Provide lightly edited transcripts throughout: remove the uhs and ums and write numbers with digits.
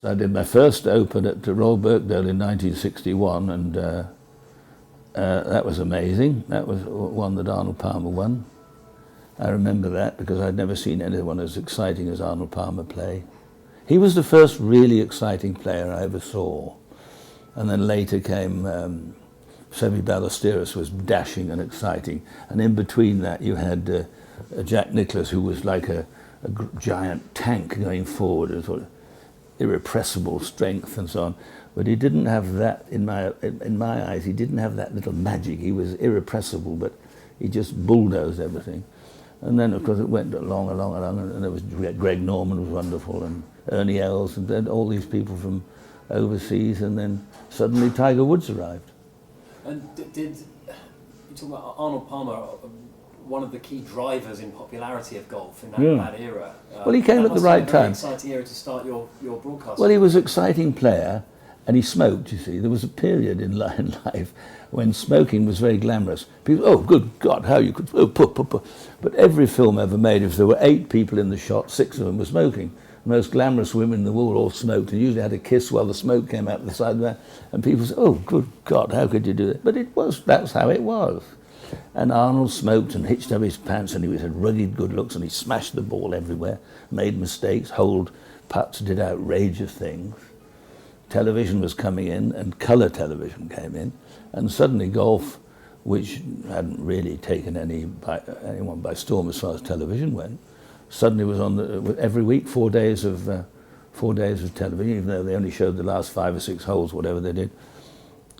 I did my first Open at Royal Birkdale in 1961, and that was amazing. That was one that Arnold Palmer won. I remember that because I'd never seen anyone as exciting as Arnold Palmer play. He was the first really exciting player I ever saw. And then later came Seve Ballesteros, was dashing and exciting. And in between that you had Jack Nicklaus, who was like a giant tank going forward, a sort of irrepressible strength and so on. But he didn't have that, in my eyes, he didn't have that little magic. He was irrepressible, but he just bulldozed everything. And then, of course, it went along, and there was Greg Norman was wonderful, and Ernie Els, and then all these people from overseas, and then suddenly Tiger Woods arrived. And did you talk about Arnold Palmer, one of the key drivers in popularity of golf in that era? Well, he came at the right time. Exciting era to start your broadcast. Well, he was an exciting player, and he smoked, you see. There was a period in life when smoking was very glamorous. People, oh, good God, how you could... Oh, But every film ever made, if there were 8 people in the shot, 6 of them were smoking. The most glamorous women in the world all smoked, and usually had a kiss while the smoke came out the side of that. And people said, oh, good God, how could you do that? But that's how it was. And Arnold smoked and hitched up his pants, and he had rugged good looks, and he smashed the ball everywhere, made mistakes, holed putts, did outrageous things. Television was coming in, and colour television came in, and suddenly golf, which hadn't really taken anyone by storm as far as television went, suddenly was on every week 4 days of television, even though they only showed the last 5 or 6 holes, whatever they did.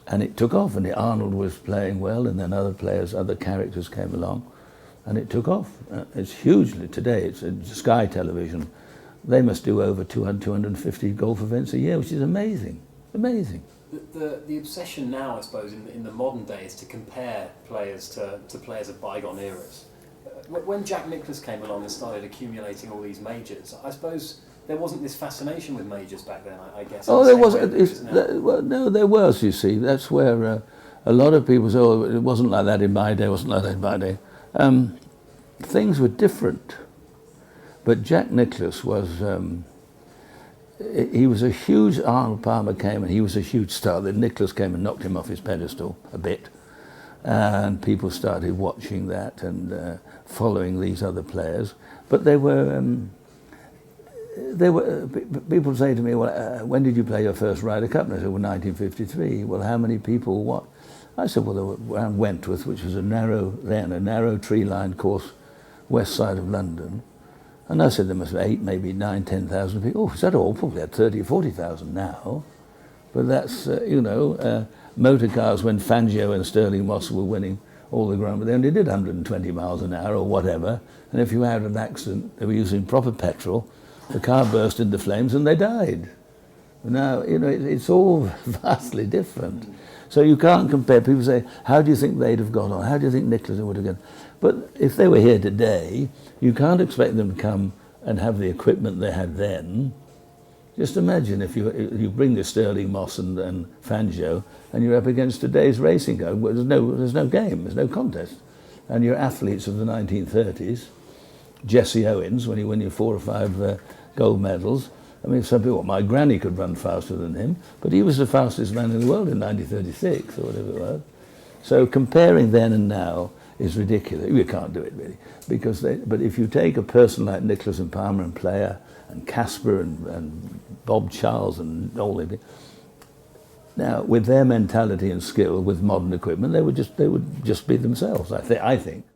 And it took off, and Arnold was playing well, and then other characters came along, and it took off. It's hugely, today, it's Sky Television. They must do over 200, 250 golf events a year, which is amazing, amazing. The obsession now, I suppose, in the modern day is to compare players to players of bygone eras. When Jack Nicklaus came along and started accumulating all these majors, I suppose there wasn't this fascination with majors back then, I guess. Oh, there was. Well, no, there was, you see. That's where a lot of people say, oh, it wasn't like that in my day, it wasn't like that in my day. Things were different. But Jack Nicklaus was, he was a huge, Arnold Palmer came and he was a huge star. Then Nicklaus came and knocked him off his pedestal a bit. And people started watching that and following these other players. But people say to me, well, when did you play your first Ryder Cup? And I said, well, 1953. Well, how many people, what? I said, well, they were around Wentworth, which was a narrow tree-lined course, west side of London. And I said there must be 8, maybe 9, 10,000 people. Oh, is that all? Probably had 30 or 40,000 now. But that's, motor cars when Fangio and Sterling Moss were winning all the ground, but they only did 120 miles an hour or whatever. And if you had an accident, they were using proper petrol, the car burst into flames and they died. Now, it's all vastly different. So you can't compare. People say, how do you think they'd have got on? How do you think Nicklaus would have gone? But if they were here today, you can't expect them to come and have the equipment they had then. Just imagine if you bring the Sterling Moss and Fangio and you're up against today's racing car. Well, there's no game, there's no contest. And your athletes of the 1930s, Jesse Owens, when he won you 4 or 5 gold medals. I mean, some people, my granny could run faster than him, but he was the fastest man in the world in 1936 or whatever it was. So comparing then and now is ridiculous. You can't do it really, but if you take a person like Nicklaus and Palmer and Player and Casper and Bob Charles and all of it, now with their mentality and skill with modern equipment, they would just be themselves. I think.